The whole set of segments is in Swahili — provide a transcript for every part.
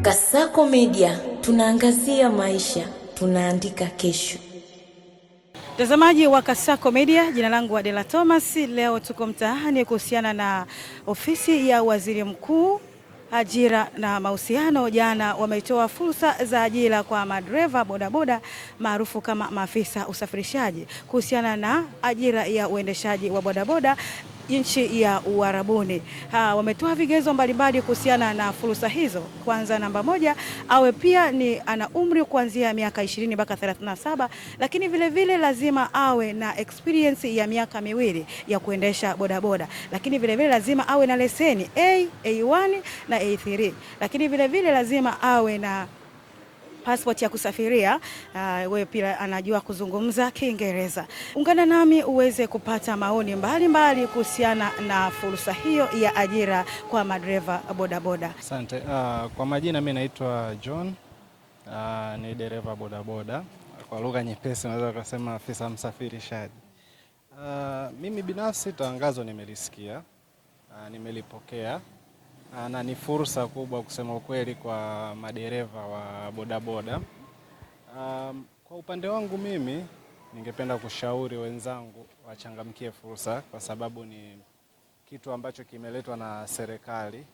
Kasako Media, tunaangazia maisha, tunaandika kesho. Mtazamaji wa Kasako Media, jina langu Adela Thomas. Leo tuko mtaani kuhusiana na ofisi ya Waziri Mkuu, ajira na mahusiano. Jana wametoa fursa za ajira kwa madereva bodaboda maarufu kama maafisa usafirishaji kuhusiana na ajira ya uendeshaji wa bodaboda nchi ya Uarabuni. Wametoa vigezo mbalimbali kuhusiana na fursa hizo. Kwanza, namba moja, awe pia ni ana umri kuanzia miaka 20 mpaka 37, lakini vile vile lazima awe na experience ya miaka 2 ya kuendesha bodaboda, lakini vile vile lazima awe na leseni A1 na A3, lakini vile vile lazima awe na passport ya kusafiria. Wewe pia anajua kuzungumza Kiingereza. Ungana nami uweze kupata maoni mbalimbali kuhusiana na fursa hiyo ya ajira kwa madereva bodaboda. Asante. Kwa majina mimi naitwa John. Ni dereva bodaboda. Kwa lugha nyepesi naweza kusema afisa msafirishaji. Mimi binafsi tangazo nimelisikia, nimelipokea. Na ni fursa kubwa kusema ukweli kwa madereva wa bodaboda. Kwa upande wangu mimi ningependa kushauri wenzangu wachangamkie fursa, kwa sababu ni kitu ambacho kimeletwa na serikali.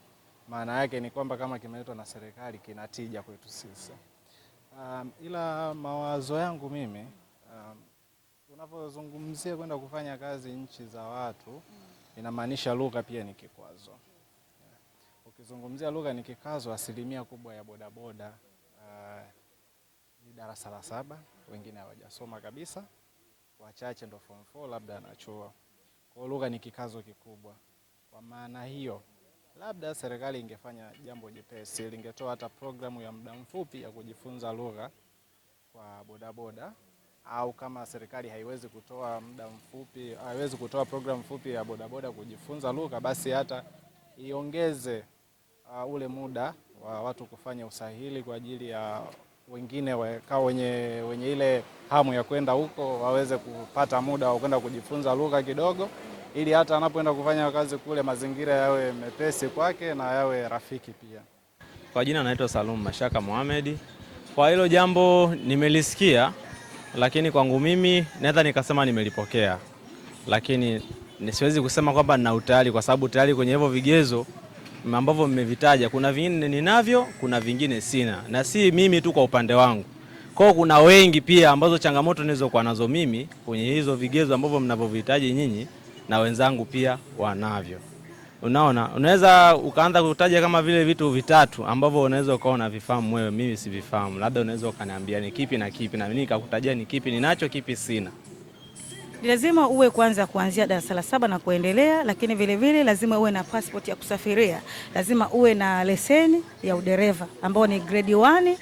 Maana yake ni kwamba kama kimeletwa na serikali kinatija kwetu sisi. Ila mawazo yangu mimi, unapozungumzia kwenda kufanya kazi nchi za watu, inamaanisha lugha pia ni kikwazo. Ukizungumzia lugha ni kikazo, asilimia kubwa ya bodaboda ni darasa la 7, wengine hawajasoma kabisa, wachache ndo form 4 labda na chuo. Kwa lugha ni kikazo kikubwa. Kwa maana hiyo, labda serikali ingefanya jambo jepesi, ingetoa hata programu ya muda mfupi ya kujifunza lugha kwa bodaboda, au kama serikali haiwezi kutoa muda mfupi, haiwezi kutoa programu mfupi ya bodaboda kujifunza lugha, basi hata iongeze ule muda wa watu kufanya usahili kwa ajili ya wengine wenye ile hamu ya kwenda huko waweze kupata muda wa kwenda kujifunza lugha kidogo, ili hata anapoenda kufanya kazi kule mazingira yawe mepesi kwake na yawe rafiki pia. Kwa jina naitwa Salum Mashaka Mohamed. Kwa hilo jambo nimelisikia, lakini kwangu mimi naweza nikasema nimelipokea, lakini siwezi kusema kwamba nina utayari, kwa sababu tayari kwenye hivyo vigezo ambavyo mmevitaja, kuna vingine ninavyo, kuna vingine sina, na si mimi tu kwa upande wangu. Kwa kuna wengi pia ambazo changamoto nilizokuwa nazo mimi kwenye hizo vigezo ambavyo mnavyohitaji nyinyi, na wenzangu pia wanavyo. Unaona, unaweza ukaanza kutaja kama vile vitu vitatu ambavyo unaweza ukawa unavifahamu wewe, mimi sivifahamu. Labda unaweza ukaniambia ni kipi na kipi, na mimi nikakutajia ni kipi ninacho, kipi sina. Lazima uwe kwanza kuanzia darasa la 7 na kuendelea, lakini vile vile lazima uwe na passport ya kusafiria. Lazima uwe na leseni ya udereva ambao ni grade 1,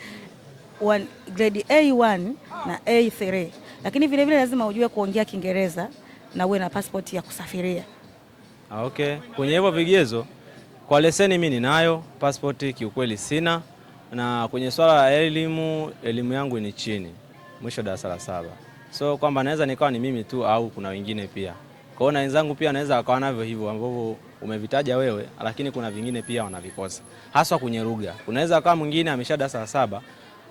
grade A1 na A3. Lakini vile vile lazima ujue kuongea Kiingereza na uwe na passport ya kusafiria. Okay. Kwenye hivyo vigezo, kwa leseni mimi ninayo, passport kiukweli sina, na kwenye swala la elimu yangu ni chini, mwisho darasa la 7. So kwamba naweza nikawa ni mimi tu au kuna wengine pia. Kwa hiyo na wenzangu pia naweza wakawa navyo hivyo ambavyo umevitaja wewe, lakini kuna vingine pia wanavikosa. Haswa kwenye lugha. Unaweza akawa mwingine amesha darasa la 7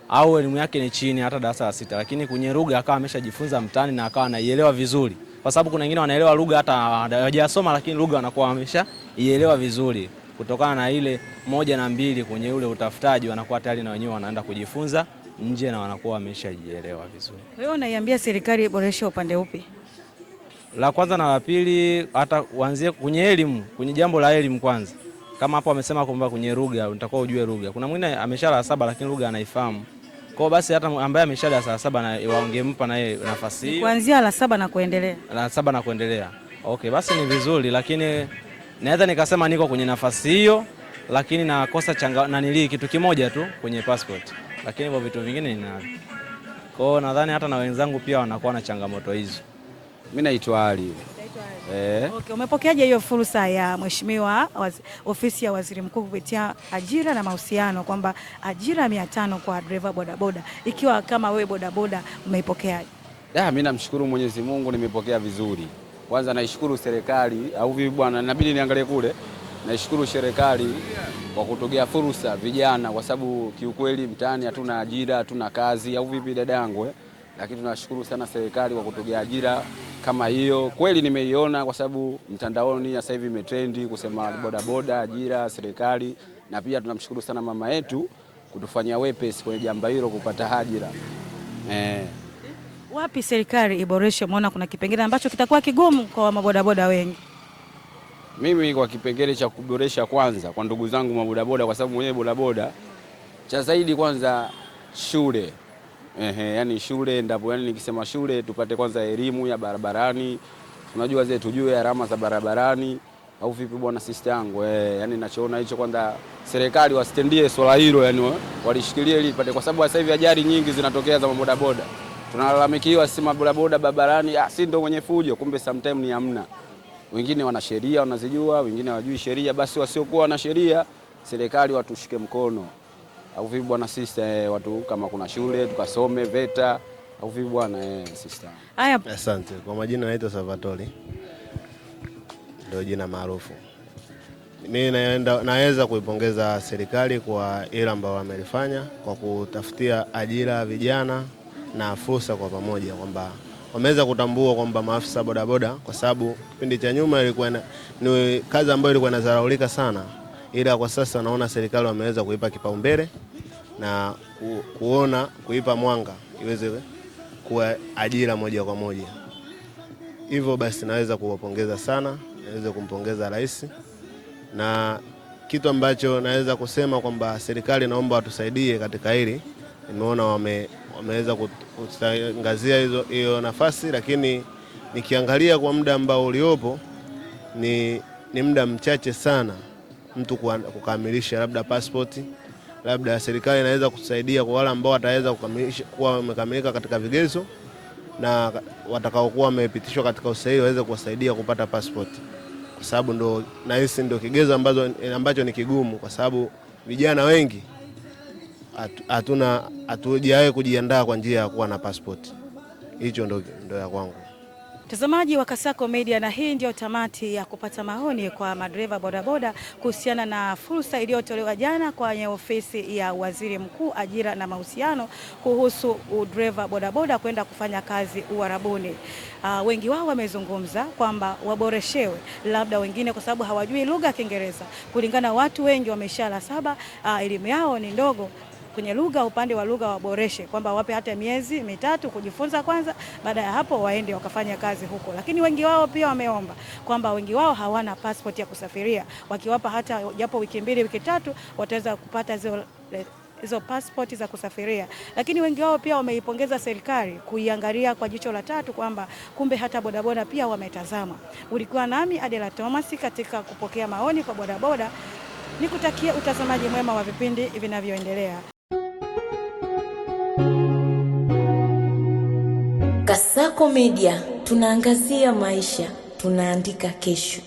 au elimu yake ni chini hata darasa la 6, lakini kwenye lugha akawa ameshajifunza mtaani na akawa anaielewa vizuri. Kwa sababu kuna wengine wanaelewa lugha hata hawajasoma, lakini lugha wanakuwa wameshaielewa vizuri. Kutokana na ile 1 na 2 kwenye ule utafutaji, wanakuwa tayari na wenyewe wanaenda kujifunza nje na wanakuwa wameshajielewa vizuri. Wewe unaiambia serikali iboreshe upande upi? La kwanza na la pili, hata uanzie kwenye elimu, kwenye jambo la elimu kwanza. Kama hapo amesema kwamba kwenye lugha utakuwa ujue lugha. Kuna mwingine ameshala la 7 lakini lugha anaifahamu. Kwa basi hata ambaye ameshala la 7 na waongempa na yeye nafasi hiyo. Kuanzia la 7 na kuendelea. La 7 na kuendelea. Okay, basi ni vizuri, lakini naweza nikasema niko kwenye nafasi hiyo, lakini nakosa kitu kimoja tu kwenye passport. Lakini hivyo vitu vingine ninavyo. Kwa hiyo nadhani hata na wenzangu pia wanakuwa na changamoto hizo. Mimi naitwa Ali. Okay, umepokeaje hiyo fursa ya Mheshimiwa ofisi ya Waziri Mkuu kupitia ajira na mahusiano, kwamba ajira 500 kwa dereva bodaboda, ikiwa kama wewe bodaboda umeipokeaje? Mimi namshukuru Mwenyezi Mungu, nimepokea vizuri. Kwanza naishukuru serikali, au vipi bwana, inabidi niangalie kule. naishukuru serikali kwa kutogea fursa vijana, kwa sababu kiukweli mtaani hatuna ajira, hatuna kazi, au vipi dadangu? Lakini tunashukuru sana serikali kwa kutogea ajira kama hiyo. Kweli nimeiona kwa sababu mtandaoni sasa hivi imetrendi kusema bodaboda, ajira, serikali, na pia tunamshukuru sana mama yetu kutufanyia wepesi kwenye jambo hilo kupata ajira. Wapi serikali iboreshe? Muona kuna kipengele ambacho kitakuwa kigumu kwa mabodaboda wengi? Mimi kwa kipengele cha kuboresha kwanza kwa ndugu zangu mabodaboda, kwa sababu mwenyewe bodaboda, cha zaidi kwanza shule. Yani shule ndipo, yani nikisema shule tupate kwanza elimu ya barabarani. Unajua tujue alama za barabarani au vipi bwana sister yangu. Yani ninachoona hicho kwanza serikali wasitendie swala hilo, yani walishikilie ili pate, kwa sababu sasa hivi ajali nyingi zinatokea za mabodaboda. Tunalalamikiwa si mabodaboda barabarani, si ndio mwenye fujo, kumbe sometimes ni hamna. Wengine wana sheria wanazijua, wengine hawajui sheria. Basi wasiokuwa na sheria serikali watushike mkono, au vipi bwana sister? Watu kama kuna shule tukasome VETA, au vipi bwana sister? Haya, asante. Kwa majina naitwa Salvatore, ndio jina maarufu. Mimi naweza kuipongeza serikali kwa ile ambayo wamelifanya kwa kutafutia ajira vijana na fursa kwa pamoja, kwamba wameweza kutambua kwamba maafisa bodaboda, kwa sababu kipindi cha nyuma ilikuwa ni kazi ambayo ilikuwa inadharaulika sana, ila kwa sasa naona serikali wameweza kuipa kipaumbele na kuipa mwanga iweze kuwa ajira moja kwa moja. Hivyo basi naweza kuwapongeza sana, naweza kumpongeza rais, na kitu ambacho naweza kusema kwamba serikali naomba watusaidie katika hili. Nimeona wameweza kutangazia hiyo nafasi, lakini nikiangalia kwa muda ambao uliopo ni muda mchache sana mtu kukamilisha labda pasipoti. Labda serikali inaweza kusaidia kwa wale ambao wataweza kukamilisha kuwa wamekamilika katika vigezo, na watakaokuwa wamepitishwa katika usaili waweze kuwasaidia kupata pasipoti, kwa sababu ndo nahisi ndo kigezo ambacho ni kigumu, kwa sababu vijana wengi hatujawahi kujiandaa kwa njia ya kuwa na passport. Hicho ndo ya kwangu. Mtazamaji wa Kasako Media, na hii ndio tamati ya kupata maoni kwa madereva bodaboda kuhusiana na fursa iliyotolewa jana kwenye ofisi ya Waziri Mkuu Ajira na Mahusiano kuhusu udereva bodaboda kwenda kufanya kazi Uarabuni. Wengi wao wamezungumza kwamba waboreshewe, labda wengine kwa sababu hawajui lugha ya Kiingereza. Kulingana watu wengi wameshala 7, elimu yao ni ndogo kwenye lugha. Upande wa lugha waboreshe, kwamba wape hata miezi 3 kujifunza kwanza, baada ya hapo waende wakafanya kazi huko. Lakini wengi wao pia wameomba kwamba wengi wao hawana passport ya kusafiria, wakiwapa hata japo wiki 2 wiki 3 wataweza kupata hizo passport za kusafiria. Lakini wengi wao pia wameipongeza serikali kuiangalia kwa jicho la tatu, kwamba kumbe hata bodaboda pia wametazama. Ulikuwa nami Adela Thomas katika kupokea maoni kwa bodaboda. Nikutakia utazamaji mwema wa vipindi vinavyoendelea. Kasako Media, tunaangazia maisha, tunaandika kesho.